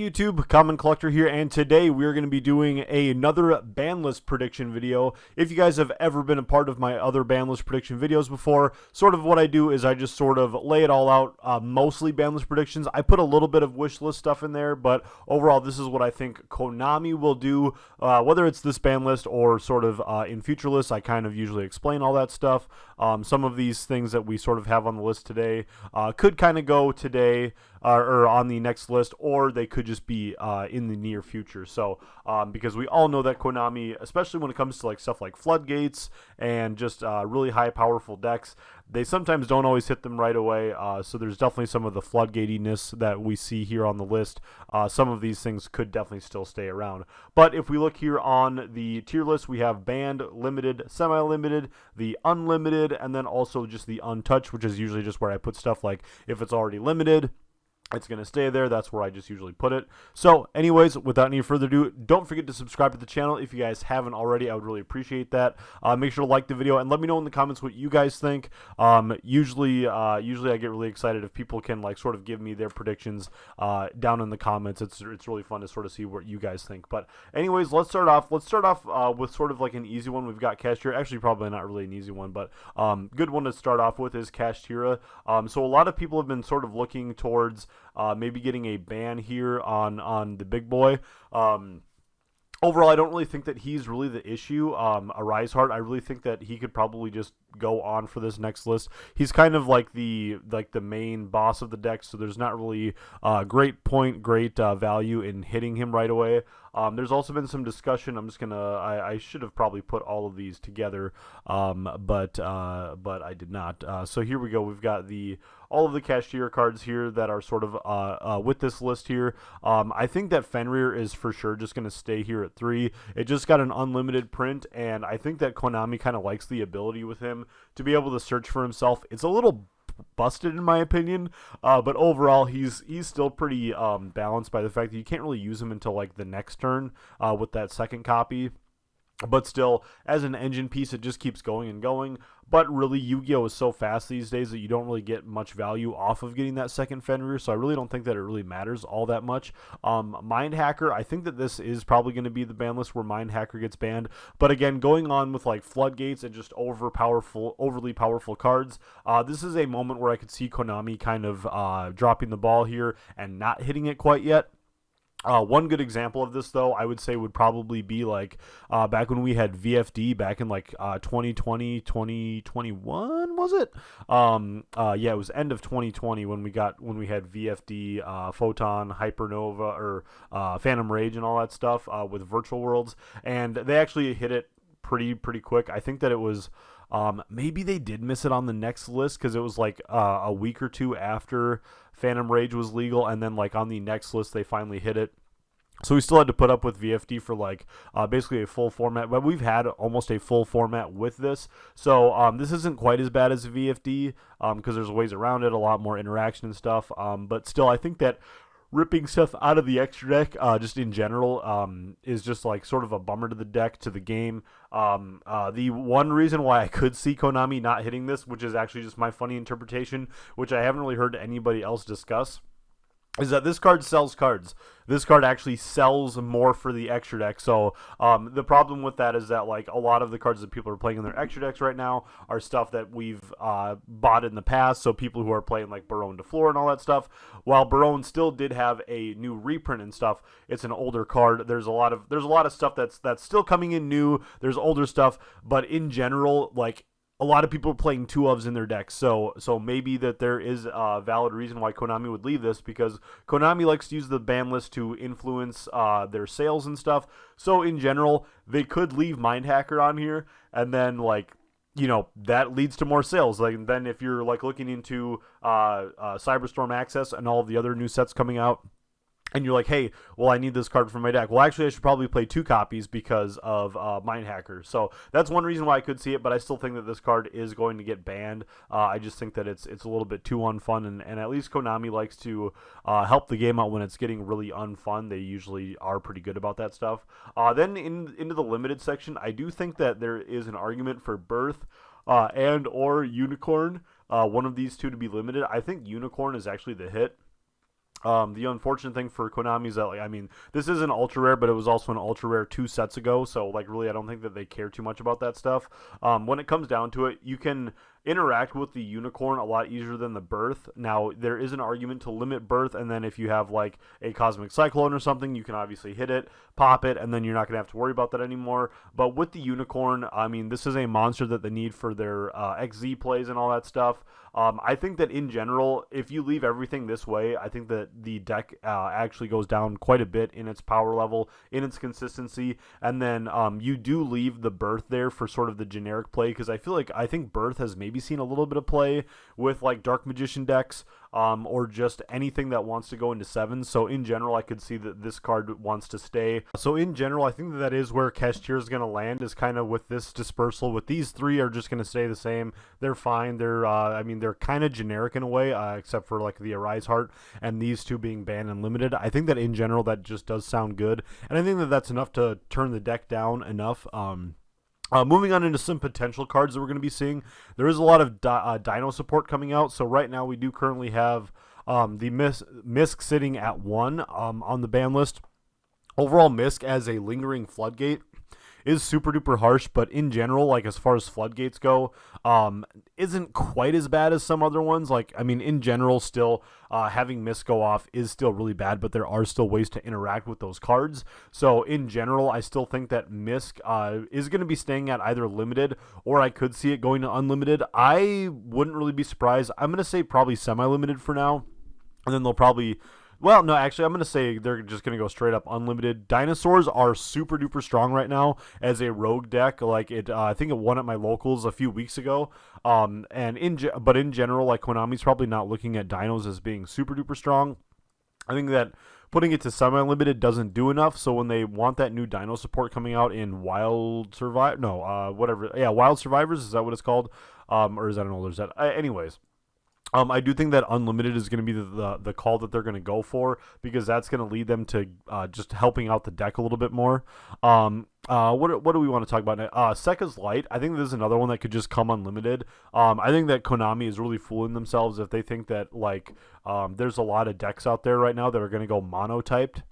YouTube, Common Collector here, and today we're going to be doing another Banlist prediction video. If you guys have ever been a part of my other Banlist prediction videos before, sort of what I do is I just sort of lay it all out, mostly Banlist predictions. I put a little bit of wish list stuff in there, but overall this is what I think Konami will do, whether it's this Banlist or sort of in future lists. I kind of usually explain all that stuff. Some of these things that we sort of have on the list today could kind of go today, or on the next list, or they could just be in the near future. So because we all know that Konami, especially when it comes to like stuff like floodgates and just really high powerful decks, they sometimes don't always hit them right away. So there's definitely some of the floodgatiness that we see here on the list. Some of these things could definitely still stay around. But if we look here on the tier list, we have banned, limited, semi-limited, the unlimited, and then also just the untouched, which is usually just where I put stuff like if it's already limited, it's going to stay there. That's where I just usually put it. So anyways, without any further ado, don't forget to subscribe to the channel if you guys haven't already. I would really appreciate that. Make sure to like the video and let me know in the comments what you guys think. Usually I get really excited if people can like sort of give me their predictions down in the comments. It's really fun to sort of see what you guys think. But anyways, let's start off with sort of like an easy one. We've got Cashier. Actually, probably not really an easy one, but good one to start off with is Cashier. So a lot of people have been sort of looking towards maybe getting a ban here on the big boy. Overall, I don't really think that he's really the issue. Arise Heart, I really think that he could probably just go on for this next list. He's kind of like the main boss of the deck, so there's not really great value in hitting him right away. There's also been some discussion. I should have probably put all of these together, but I did not. So here we go. We've got all of the Cashier cards here that are sort of with this list here. I think that Fenrir is for sure just going to stay here at 3. It just got an unlimited print, and I think that Konami kind of likes the ability with him to be able to search for himself. It's a little busted in my opinion, but overall he's still pretty balanced by the fact that you can't really use him until like the next turn with that second copy. But still, as an engine piece, it just keeps going and going. But really, Yu-Gi-Oh! Is so fast these days that you don't really get much value off of getting that second Fenrir, so I really don't think that it really matters all that much. Mind Hacker, I think that this is probably going to be the ban list where Mind Hacker gets banned. But again, going on with like Floodgates and just overly powerful cards, this is a moment where I could see Konami kind of dropping the ball here and not hitting it quite yet. One good example of this, though, I would say would probably be like back when we had VFD back in like 2020, 2021, was it? Yeah, it was end of 2020 when we had VFD, Photon, Hypernova, or Phantom Rage and all that stuff with Virtual Worlds, and they actually hit it pretty quick. I think that it was maybe they did miss it on the next list because it was like a week or two after Phantom Rage was legal, and then like on the next list they finally hit it. So we still had to put up with VFD for like basically a full format, but we've had almost a full format with this. So this isn't quite as bad as VFD because there's ways around it, a lot more interaction and stuff. But still, I think that ripping stuff out of the extra deck, just in general, is just like sort of a bummer to the deck, to the game. The one reason why I could see Konami not hitting this, which is actually just my funny interpretation, which I haven't really heard anybody else discuss, is that this card sells cards. This card actually sells more for the extra deck. So the problem with that is that like a lot of the cards that people are playing in their extra decks right now are stuff that we've bought in the past. So people who are playing like Baronne de Fleur and all that stuff, while Baronne still did have a new reprint and stuff, it's an older card. There's a lot of stuff that's still coming in new. There's older stuff, but in general, like, a lot of people are playing 2-ofs in their decks, so maybe that there is a valid reason why Konami would leave this, because Konami likes to use the ban list to influence their sales and stuff. So in general, they could leave Mind Hacker on here, and then like, you know, that leads to more sales. Like then if you're like looking into Cyberstorm Access and all of the other new sets coming out, and you're like, hey, well, I need this card for my deck. Well, actually, I should probably play 2 copies because of Mind Hacker. So that's one reason why I could see it, but I still think that this card is going to get banned. I just think that it's a little bit too unfun, and at least Konami likes to help the game out when it's getting really unfun. They usually are pretty good about that stuff. Then into the limited section, I do think that there is an argument for Birth and or Unicorn, one of these two to be limited. I think Unicorn is actually the hit. The unfortunate thing for Konami is that, like, I mean, this is an ultra rare, but it was also an ultra rare 2 sets ago. So, like, really, I don't think that they care too much about that stuff. When it comes down to it, you can interact with the unicorn a lot easier than the birth. Now, there is an argument to limit birth, and then if you have, like, a cosmic cyclone or something, you can obviously hit it, pop it, and then you're not going to have to worry about that anymore. But with the unicorn, I mean, this is a monster that they need for their XZ plays and all that stuff. I think that in general, if you leave everything this way, I think that the deck actually goes down quite a bit in its power level, in its consistency, and then you do leave the birth there for sort of the generic play, because I think birth has maybe seen a little bit of play with like Dark Magician decks, or just anything that wants to go into 7. So in general, I could see that this card wants to stay. So in general, I think that is where Cashier is going to land, is kind of with this dispersal. With these 3 are just going to stay the same. They're fine. They're I mean, they're kind of generic in a way, except for like the Arise Heart and these 2 being banned and limited. I think that in general that just does sound good, and I think that that's enough to turn the deck down enough. Moving on into some potential cards that we're going to be seeing, there is a lot of Dino support coming out. So right now we do currently have the Misc sitting at 1 on the ban list. Overall, Misc as a lingering floodgate is super duper harsh, but in general, like as far as floodgates go, isn't quite as bad as some other ones. Like, I mean, in general, still having Misc go off is still really bad, but there are still ways to interact with those cards. So in general, I still think that Misc is going to be staying at either limited, or I could see it going to unlimited. I wouldn't really be surprised. I'm going to say probably semi-limited for now, and then they'll probably... Well, no, actually, I'm going to say they're just going to go straight up unlimited. Dinosaurs are super duper strong right now as a rogue deck. Like, I think it won at my locals a few weeks ago. But in general, like, Konami's probably not looking at dinos as being super duper strong. I think that putting it to semi-limited doesn't do enough. So when they want that new dino support coming out in Wild Survivors, is that what it's called? Or is that an older set? Anyways. I do think that unlimited is going to be the call that they're going to go for, because that's going to lead them to just helping out the deck a little bit more. What do we want to talk about now? Sekka's Light, I think this is another one that could just come unlimited. I think that Konami is really fooling themselves if they think that, like, there's a lot of decks out there right now that are going to go mono-typed.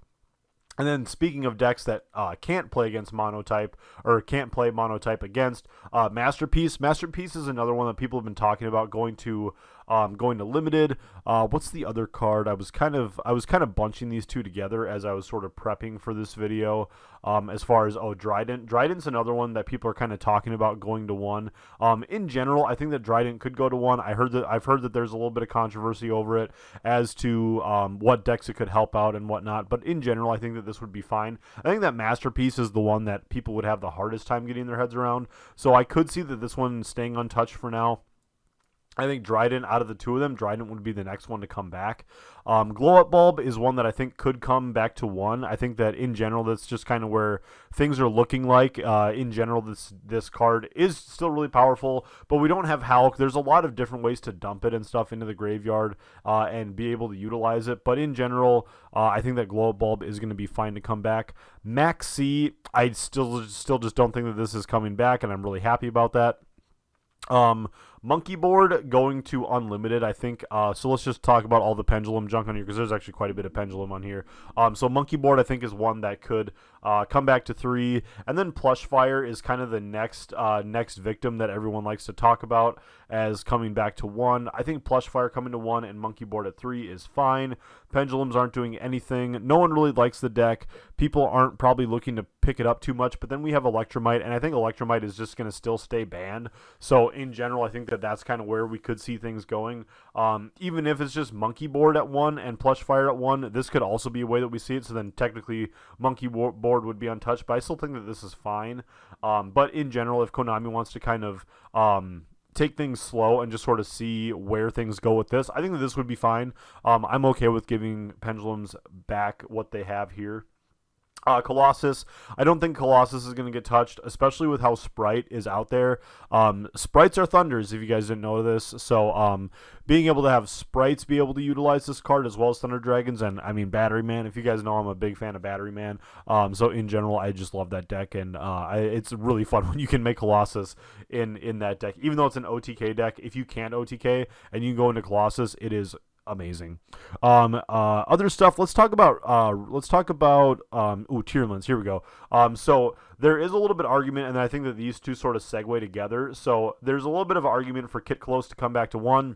And then speaking of decks that can't play against monotype, or can't play monotype against, Masterpiece. Masterpiece is another one that people have been talking about going to limited. What's the other card? I was kind of bunching these 2 together as I was sort of prepping for this video. As far as Drident. Drident's another one that people are kind of talking about going to 1. In general, I think that Drident could go to 1. I've heard that there's a little bit of controversy over it as to what decks it could help out and whatnot. But in general, I think that this would be fine. I think that Masterpiece is the one that people would have the hardest time getting their heads around. So I could see that this one staying untouched for now. I think Drident, out of the 2 of them, Drident would be the next one to come back. Glow Up Bulb is one that I think could come back to 1. I think that in general, that's just kind of where things are looking like. In general, this card is still really powerful, but we don't have Hulk. There's a lot of different ways to dump it and stuff into the graveyard and be able to utilize it. But in general, I think that Glow Up Bulb is going to be fine to come back. Max C, I still just don't think that this is coming back, and I'm really happy about that. Monkey Board going to unlimited, I think. So let's just talk about all the pendulum junk on here, because there's actually quite a bit of pendulum on here. So Monkey Board, I think, is one that could come back to 3, and then Plush Fire is kind of the next victim that everyone likes to talk about as coming back to 1. I think Plush Fire coming to 1 and Monkey Board at 3 is fine. Pendulums aren't doing anything. No one really likes the deck. People aren't probably looking to pick it up too much, but then we have Electromite, and I think Electromite is just going to still stay banned. So in general, I think that that's kind of where we could see things going. Even if it's just Monkey Board at 1 and Plush Fire at 1, this could also be a way that we see it. So then technically Monkey Board would be untouched, but I still think that this is fine. But in general, if Konami wants to kind of take things slow and just sort of see where things go with this, I think that this would be fine. I'm okay with giving Pendulums back what they have here. Colossus, I don't think Colossus is going to get touched, especially with how Sprite is out there. Sprites are Thunders, if you guys didn't know this. So being able to have Sprites be able to utilize this card as well as Thunder Dragons, and I mean Battery Man. If you guys know, I'm a big fan of Battery Man. So in general, I just love that deck, and it's really fun when you can make Colossus in that deck. Even though it's an OTK deck, if you can't OTK and you go into Colossus, it is amazing. Other stuff. Let's talk about tier limits. Here we go. So there is a little bit of argument, and I think that these two sort of segue together. So there's a little bit of argument for Kit Close to come back to 1.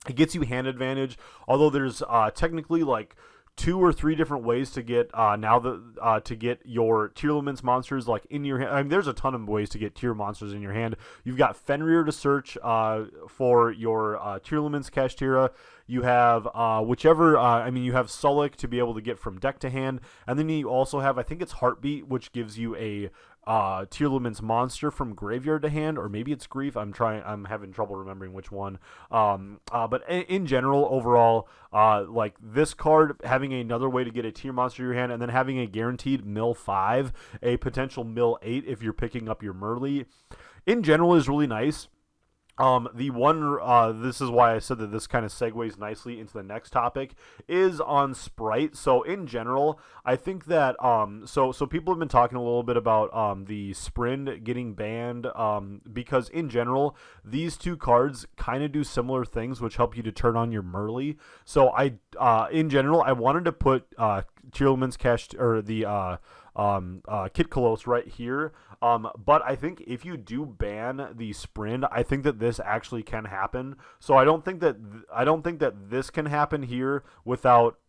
It gets you hand advantage, although there's technically like 2 or 3 different ways to get to get your tier limits monsters like in your hand. I mean, there's a ton of ways to get tier monsters in your hand. You've got Fenrir to search for your tier limits Cashier. You have whichever. You have Sulik to be able to get from deck to hand, and then you also have, I think it's Heartbeat, which gives you a tier limits monster from graveyard to hand, or maybe it's Grief. I'm having trouble remembering which one. But in general, overall, like this card having another way to get a tier monster in your hand, and then having a guaranteed mill 5, a potential mill 8 if you're picking up your Merly, in general is really nice. This is why I said that this kind of segues nicely into the next topic, is on Sprite. So in general, I think that, so people have been talking a little bit about, the Sprint getting banned, because in general, these two cards kind of do similar things, which help you to turn on your Merly. So in general, I wanted to put, Tierleman's Cash, or the, Kit Close right here. But I think if you do ban the Sprint, I think that this actually can happen. So I don't think that this can happen here without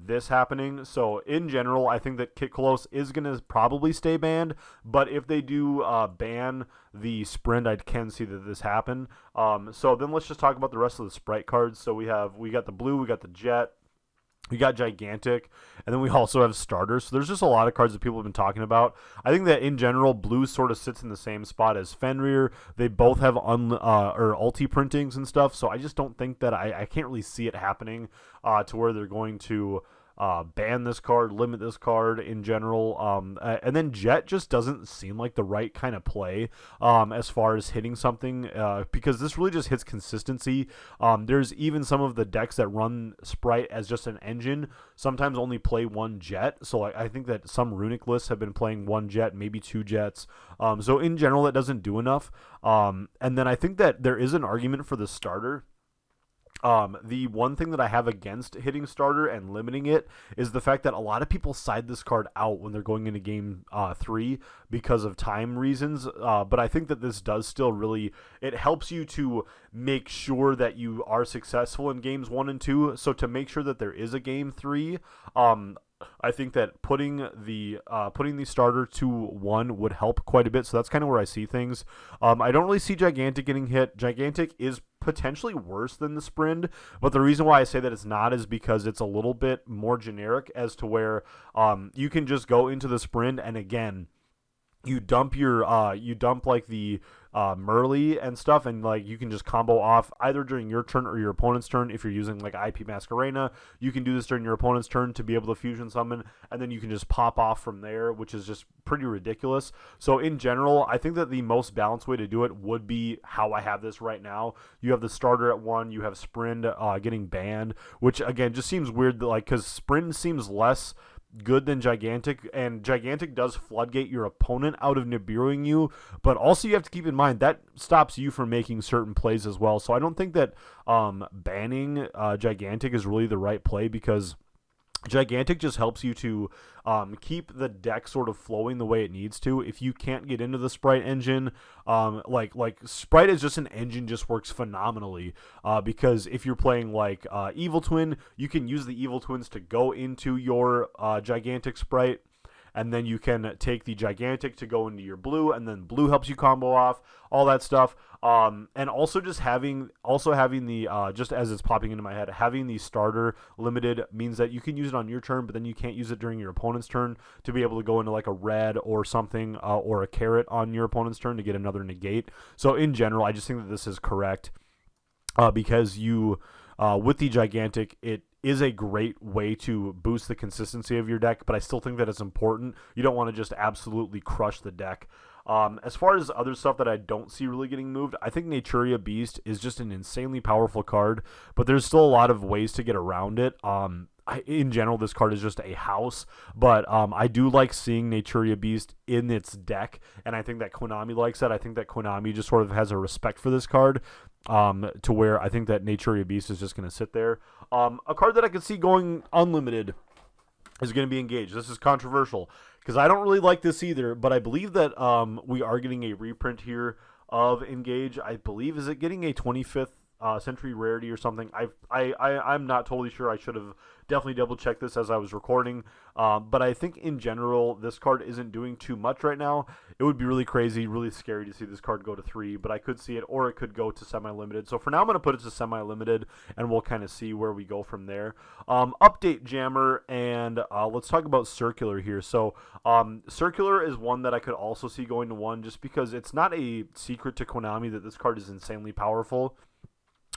this happening. So in general, I think that Kit Close is gonna probably stay banned. But if they do ban the Sprint, I can see that this happen. So then let's just talk about the rest of the Sprite cards. So we got the blue, we got the Jet. We got Gigantic, and then we also have Starter. So there's just a lot of cards that people have been talking about. I think that in general, blue sort of sits in the same spot as Fenrir. They both have ulti printings and stuff. So I just don't think that I can't really see it happening to where they're going to ban this card, limit this card in general. And then Jet just doesn't seem like the right kind of play as far as hitting something, because this really just hits consistency. There's even some of the decks that run Sprite as just an engine sometimes only play 1 Jet. So I think that some Runic lists have been playing 1 Jet, maybe 2 Jets. So in general, that doesn't do enough. And then I think that there is an argument for the Starter. The one thing that I have against hitting Starter and limiting it is the fact that a lot of people side this card out when they're going into game 3 because of time reasons. But I think that this does still really, it helps you to make sure that you are successful in games 1 and 2. So to make sure that there is a game 3, I think that putting the Starter to 1 would help quite a bit. So that's kind of where I see things. I don't really see Gigantic getting hit. Gigantic is potentially worse than the Sprint, but the reason why I say that it's not is because it's a little bit more generic as to where you can just go into the Sprint, and again, you dump like the Merly and stuff, and like you can just combo off either during your turn or your opponent's turn. If you're using like IP Masquerena, you can do this during your opponent's turn to be able to fusion summon, and then you can just pop off from there, which is just pretty ridiculous. So in general, I think that the most balanced way to do it would be how I have this right now. You have the Starter at 1, you have Sprint getting banned, which again just seems weird, like, because Sprint seems less good than Gigantic, and Gigantic does floodgate your opponent out of Nibiruing you, but also you have to keep in mind that stops you from making certain plays as well. So I don't think that banning Gigantic is really the right play, because Gigantic just helps you to keep the deck sort of flowing the way it needs to. If you can't get into the Sprite engine, like Sprite is just an engine, just works phenomenally, because if you're playing like Evil Twin, you can use the Evil Twins to go into your Gigantic Sprite, and then you can take the Gigantic to go into your blue, and then blue helps you combo off, all that stuff. And also just having the, just as it's popping into my head, having the Starter limited means that you can use it on your turn, but then you can't use it during your opponent's turn to be able to go into like a red or something, or a carrot on your opponent's turn to get another negate. So in general, I just think that this is correct, because you, with the Gigantic, it is a great way to boost the consistency of your deck, but I still think that it's important. You don't want to just absolutely crush the deck. As far as other stuff that I don't see really getting moved, I think Naturia Beast is just an insanely powerful card, but there's still a lot of ways to get around it. In general, this card is just a house, but I do like seeing Naturia Beast in its deck, and I think that Konami likes that. I think that Konami just sort of has a respect for this card. to where I think that Naturia Beast is just going to sit there. A card that I could see going unlimited is going to be Engage. This is controversial because I don't really like this either, but I believe that we are getting a reprint here of Engage. I believe, is it getting a 25th century rarity or something? I'm not totally sure. I should have definitely double checked this as I was recording, but I think in general this card isn't doing too much right now. It would be really crazy, really scary to see this card go to 3, but I could see it, or it could go to semi-limited. So for now I'm going to put it to semi-limited, and we'll kind of see where we go from there. Update Jammer, and let's talk about Circular here. So Circular is one that I could also see going to 1, just because it's not a secret to Konami that this card is insanely powerful.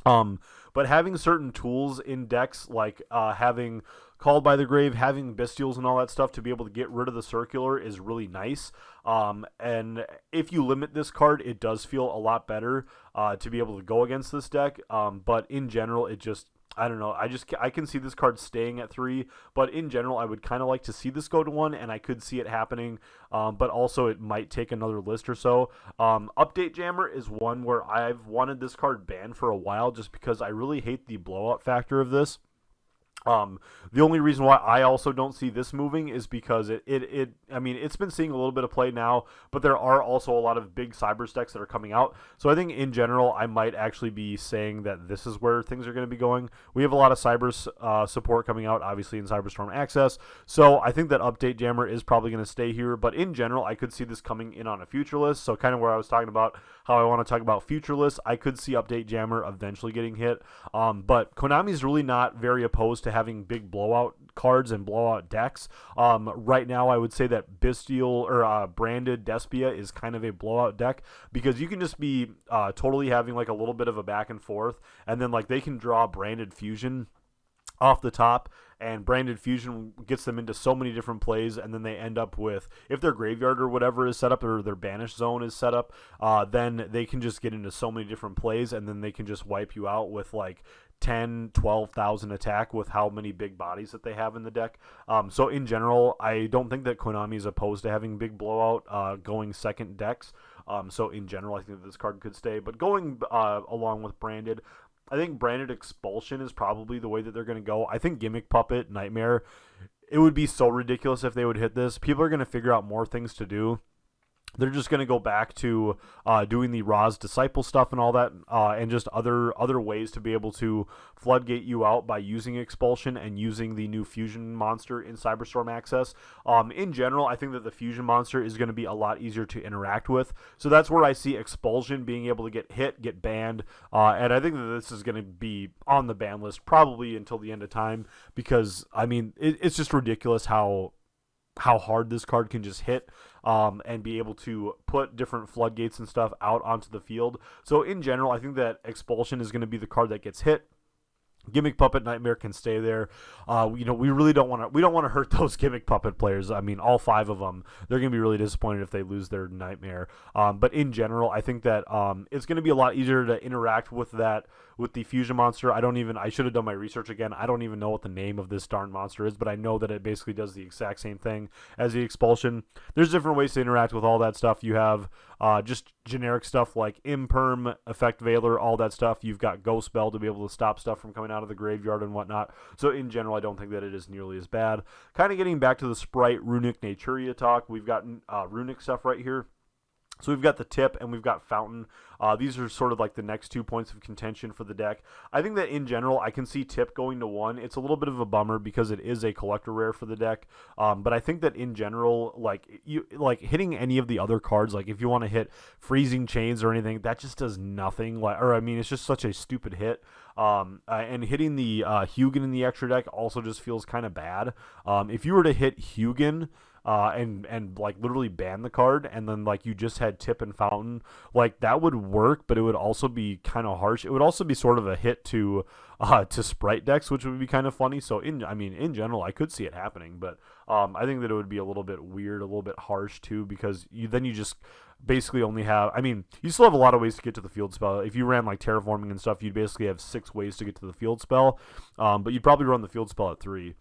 But having certain tools in decks, like having Called by the Grave, having Bestials and all that stuff to be able to get rid of the Circular is really nice. And if you limit this card, it does feel a lot better to be able to go against this deck. But in general, it just, I don't know. I can see this card staying at 3, but in general, I would kind of like to see this go to 1, and I could see it happening. But also, it might take another list or so. Update Jammer is one where I've wanted this card banned for a while, just because I really hate the blowout factor of this. The only reason why I also don't see this moving is because I mean, it's been seeing a little bit of play now, but there are also a lot of big cyber stacks that are coming out. So I think in general, I might actually be saying that this is where things are going to be going. We have a lot of cyber support coming out, obviously, in Cyberstorm Access. So I think that Update Jammer is probably going to stay here, but in general, I could see this coming in on a future list. So kind of where I was talking about how I want to talk about future lists, I could see Update Jammer eventually getting hit. But Konami's really not very opposed to having big blowout cards and blowout decks. Right now, I would say that Bestial or branded Despia is kind of a blowout deck, because you can just be totally having like a little bit of a back and forth, and then like they can draw branded Fusion off the top, and branded Fusion gets them into so many different plays, and then they end up with, if their graveyard or whatever is set up, or their banish zone is set up, then they can just get into so many different plays, and then they can just wipe you out with like 10, 12,000 attack with how many big bodies that they have in the deck. So in general, I don't think that Konami is opposed to having big blowout going second decks. So in general, I think that this card could stay. But going along with branded, I think branded Expulsion is probably the way that they're going to go. I think Gimmick Puppet, Nightmare, it would be so ridiculous if they would hit this. People are going to figure out more things to do. They're just going to go back to doing the Ra's Disciple stuff and all that, and just other ways to be able to floodgate you out by using Expulsion and using the new Fusion monster in Cyberstorm Access. In general, I think that the Fusion monster is going to be a lot easier to interact with. So that's where I see Expulsion being able to get hit, get banned, and I think that this is going to be on the ban list probably until the end of time, because, I mean, it's just ridiculous how hard this card can just hit, and be able to put different floodgates and stuff out onto the field. So in general, I think that Expulsion is going to be the card that gets hit. Gimmick Puppet, Nightmare can stay there. We really don't want to hurt those Gimmick Puppet players. I mean, all 5 of them, they're going to be really disappointed if they lose their Nightmare. But in general, I think that it's going to be a lot easier to interact with the Fusion monster. I should have done my research again. I don't even know what the name of this darn monster is, but I know that it basically does the exact same thing as the Expulsion. There's different ways to interact with all that stuff. You have just generic stuff like Imperm, Effect Veiler, all that stuff. You've got Ghost Spell to be able to stop stuff from coming out of the graveyard and whatnot. So in general, I don't think that it is nearly as bad. Kind of getting back to the Sprite Runic Naturia talk, we've got Runic stuff right here. So we've got the Tip and we've got Fountain. These are sort of like the next 2 points of contention for the deck. I think that in general, I can see Tip going to 1. It's a little bit of a bummer because it is a collector rare for the deck. But I think that in general, like hitting any of the other cards, like if you want to hit Freezing Chains or anything, that just does nothing. It's just such a stupid hit. And hitting the Hugin in the extra deck also just feels kind of bad. If you were to hit Hugin, and like literally ban the card, and then like you just had Tip and Fountain, like that would work, but it would also be kind of harsh. It would also be sort of a hit to Sprite decks, which would be kind of funny. So in general, I could see it happening, but I think that it would be a little bit weird, a little bit harsh too, because you just basically only have, you still have a lot of ways to get to the field spell. If you ran like Terraforming and stuff, you'd basically have 6 ways to get to the field spell, but you'd probably run the field spell at 3.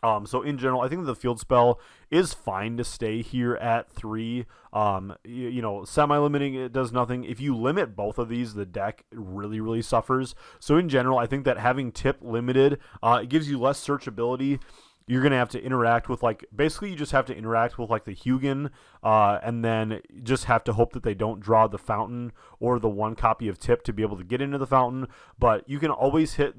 So in general, I think the field spell is fine to stay here at 3. Semi-limiting, it does nothing. If you limit both of these, the deck really, really suffers. So in general, I think that having tip limited, it gives you less searchability. You're going to have to interact with, basically you just have to interact with, the Hugin, and then just have to hope that they don't draw the fountain or the one copy of tip to be able to get into the fountain. But you can always hit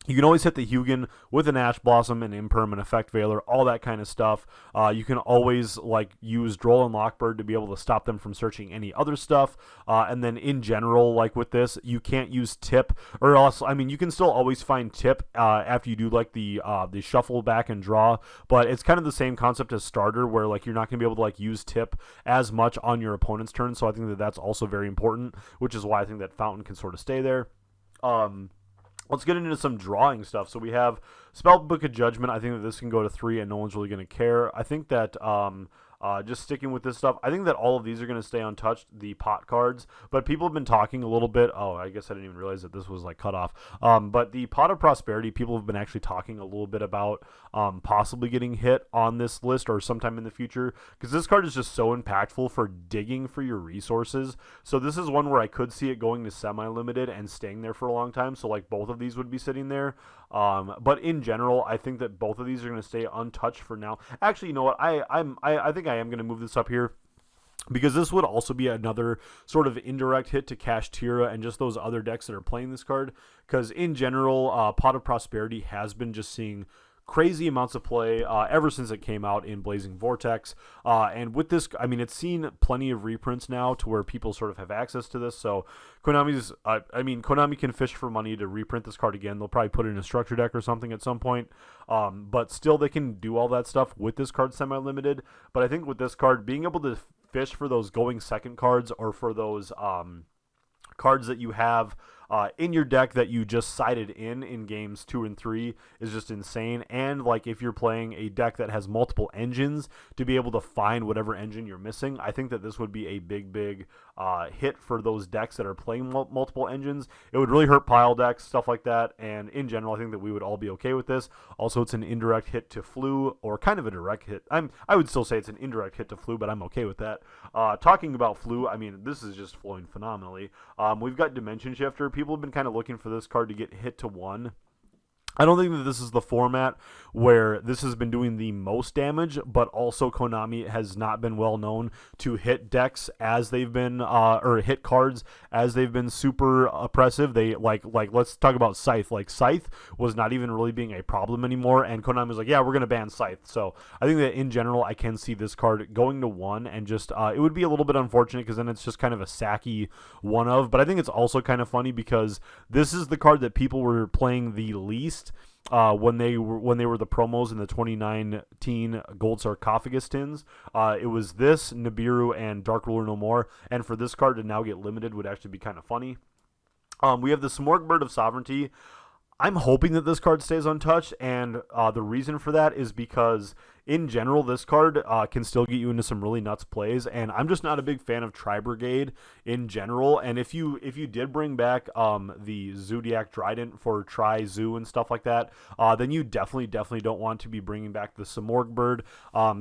you can always hit the Hugin with an Ash Blossom, an Imperm, an Effect Veiler, all that kind of stuff. You can always use Droll and Lockbird to be able to stop them from searching any other stuff. And then in general, with this, you can't use tip, or else, you can still always find tip after you do the shuffle back and draw. But it's kind of the same concept as starter, where you're not going to be able to use tip as much on your opponent's turn. So I think that that's also very important, which is why I think that fountain can sort of stay there. Let's get into some drawing stuff. So we have Spellbook of Judgment. I think that this can go to 3 and no one's really going to care. I think that just sticking with this stuff, I think that all of these are going to stay untouched, the pot cards. But people have been talking a little bit. Oh, I guess I didn't even realize that this was cut off. But the Pot of Prosperity, people have been actually talking a little bit about possibly getting hit on this list or sometime in the future, because this card is just so impactful for digging for your resources. So this is one where I could see it going to semi-limited and staying there for a long time. So both of these would be sitting there. But in general, I think that both of these are going to stay untouched for now. Actually, you know what? I think I am going to move this up here, because this would also be another sort of indirect hit to Cashier and just those other decks that are playing this card. Because in general, Pot of Prosperity has been just seeing crazy amounts of play ever since it came out in Blazing Vortex. And with this, it's seen plenty of reprints now to where people sort of have access to this. So Konami can fish for money to reprint this card again. They'll probably put it in a structure deck or something at some point. But still, they can do all that stuff with this card semi-limited. But I think with this card, being able to fish for those going second cards, or for those cards that you have in your deck that you just sided in games 2 and 3, is just insane. And if you're playing a deck that has multiple engines, to be able to find whatever engine you're missing, I think that this would be a big hit for those decks that are playing multiple engines. It would really hurt pile decks, stuff like that. And in general, I think that we would all be okay with this. Also, it's an indirect hit to Flu, or kind of a direct hit. I would still say it's an indirect hit to Flu, but I'm okay with that. Talking about Flu, this is just flowing phenomenally. We've got Dimension Shifter. People have been kind of looking for this card to get hit to 1. I don't think that this is the format where this has been doing the most damage, but also Konami has not been well known to hit decks as they've been, or hit cards as they've been super oppressive. They let's talk about Scythe. Scythe was not even really being a problem anymore, and Konami was like, yeah, we're going to ban Scythe. So I think that in general, I can see this card going to 1, and just, it would be a little bit unfortunate, because then it's just kind of a sacky one of, but I think it's also kind of funny because this is the card that people were playing the least when they were the promos in the 2019 Gold Sarcophagus tins. It was this, Nibiru, and Dark Ruler No More. And for this card to now get limited would actually be kind of funny. We have the Smorgasbord of Sovereignty. I'm hoping that this card stays untouched, and the reason for that is because in general, this card can still get you into some really nuts plays, and I'm just not a big fan of Tri-Brigade in general. And if you did bring back the Zodiac Trident for Tri-Zoo and stuff like that, then you definitely don't want to be bringing back the Smorgasbord.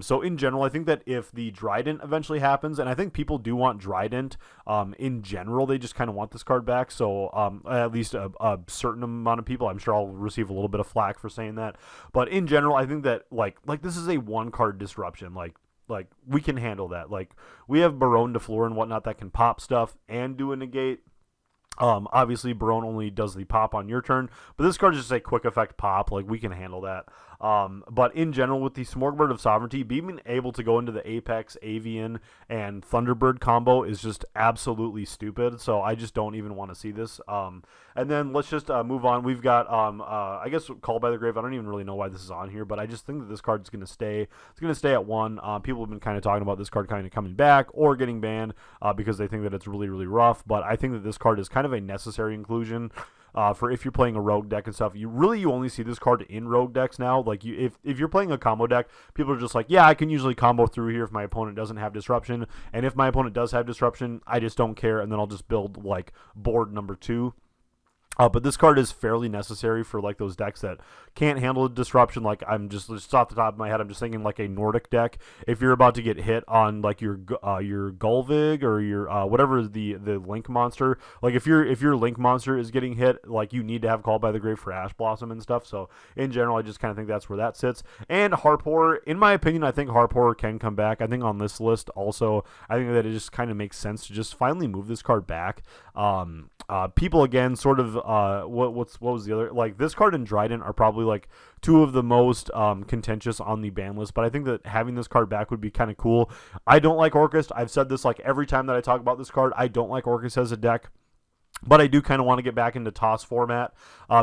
So in general, I think that if the Trident eventually happens, and I think people do want Trident in general, they just kind of want this card back. So at least a certain amount of people, I'm sure I'll receive a little bit of flack for saying that, but in general, I think that like this is a one card disruption. Like we can handle that. We have Barone de Fleur and whatnot that can pop stuff and do a negate. Obviously Barone only does the pop on your turn, but this card is just a quick effect pop. We can handle that. But in general, with the Smorgasbord of Sovereignty, being able to go into the Apex, Avian, and Thunderbird combo is just absolutely stupid. So I just don't even want to see this. And then let's just move on. We've got, I guess, Called by the Grave. I don't even really know why this is on here, but I just think that this card is going to stay. It's going to stay at 1. People have been kind of talking about this card kind of coming back or getting banned because they think that it's really, really rough. But I think that this card is kind of a necessary inclusion. For if you're playing a rogue deck and stuff, you only see this card in rogue decks now. If you're playing a combo deck, people are just like, yeah, I can usually combo through here if my opponent doesn't have disruption, and if my opponent does have disruption, I just don't care, and then I'll just build board number 2. But this card is fairly necessary for like those decks that can't handle a disruption. Like I'm just off the top of my head, I'm just thinking like a Nordic deck. If you're about to get hit on like your Gulvig or your whatever the Link monster, like if your Link monster is getting hit, like you need to have Call by the Grave for Ash Blossom and stuff. So in general, I just kind of think that's where that sits. And Harp Horror, in my opinion, I think Harp Horror can come back. I think on this list also, I think that it just kind of makes sense to just finally move this card back. People again sort of what was the other, like this card and Dryden are probably like two of the most contentious on the ban list, but I think that having this card back would be kind of cool. I don't like Orcust. I've said this like every time that I talk about this card. I don't like Orcust as a deck. But I do kind of want to get back into TOS format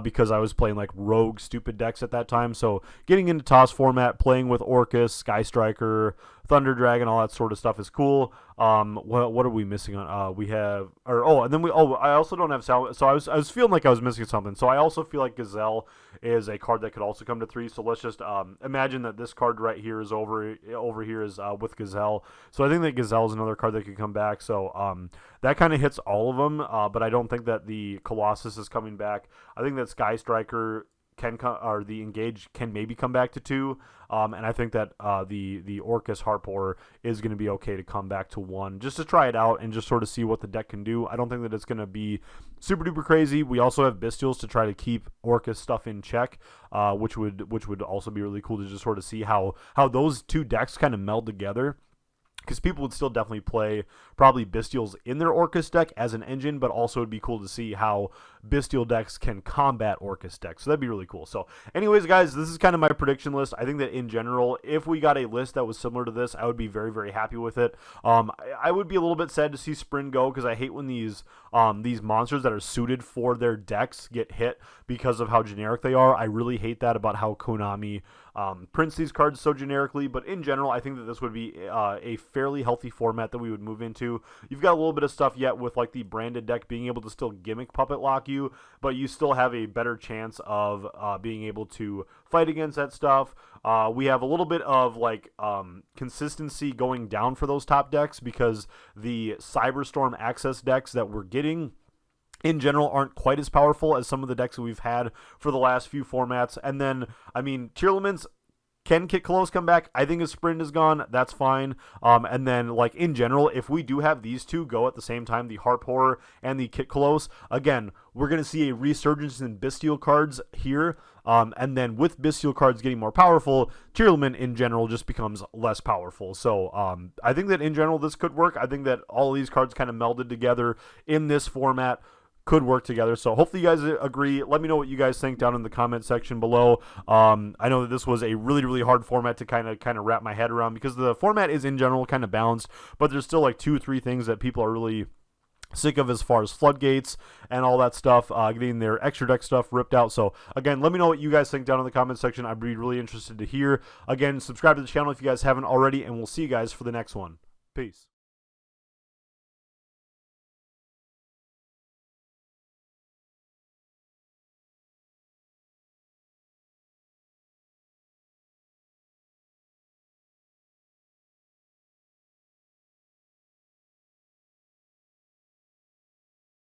because I was playing like rogue stupid decks at that time. So getting into TOS format, playing with Orcus, Sky Striker, Thunder Dragon, all that sort of stuff is cool. What are we missing on? We have, and then I also don't have Sal. So I was feeling like I was missing something. So I also feel like Gazelle is a card that could also come to 3. So let's just imagine that this card right here is over here is with Gazelle. So I think that Gazelle is another card that could come back. So that kind of hits all of them. But I don't think that the Colossus is coming back. I think that Sky Striker can come, or the Engage can maybe come back to 2, and I think that the Orcus Harp Horror is going to be okay to come back to 1, just to try it out and just sort of see what the deck can do. I don't think that it's going to be super duper crazy. We also have Bestials to try to keep Orcus stuff in check, which would also be really cool to just sort of see how those two decks kind of meld together. Because people would still definitely play probably Bestials in their Orcus deck as an engine, but also it'd be cool to see how Bestial decks can combat Orcus decks. So that'd be really cool. So anyways, guys, this is kind of my prediction list. I think that in general, if we got a list that was similar to this, I would be very, very happy with it. I would be a little bit sad to see Sprin go because I hate when these monsters that are suited for their decks get hit because of how generic they are. I really hate that about how Konami prints these cards so generically, but in general, I think that this would be a fairly healthy format that we would move into. You've got a little bit of stuff yet with like the branded deck being able to still gimmick puppet lock you, but you still have a better chance of being able to fight against that stuff. We have a little bit of like consistency going down for those top decks because the Cyberstorm access decks that we're getting in general aren't quite as powerful as some of the decks that we've had for the last few formats. And then, I mean, Tier Elements, can Kit Close come back? I think if Sprint is gone, that's fine. And then, like, in general, if we do have these two go at the same time, the Harp Horror and the Kit Close, again, we're going to see a resurgence in Bestial cards here. And then with Bestial cards getting more powerful, Tier Element in general just becomes less powerful. So I think that in general this could work. I think that all of these cards kind of melded together in this format could work together. So hopefully you guys agree. Let me know what you guys think down in the comment section below. I know that this was a really, really hard format to kind of wrap my head around because the format is in general kind of balanced, but there's still like 2 or 3 things that people are really sick of as far as floodgates and all that stuff, getting their extra deck stuff ripped out. So again, let me know what you guys think down in the comment section. I'd be really interested to hear. Again, subscribe to the channel if you guys haven't already, and we'll see you guys for the next one. Peace.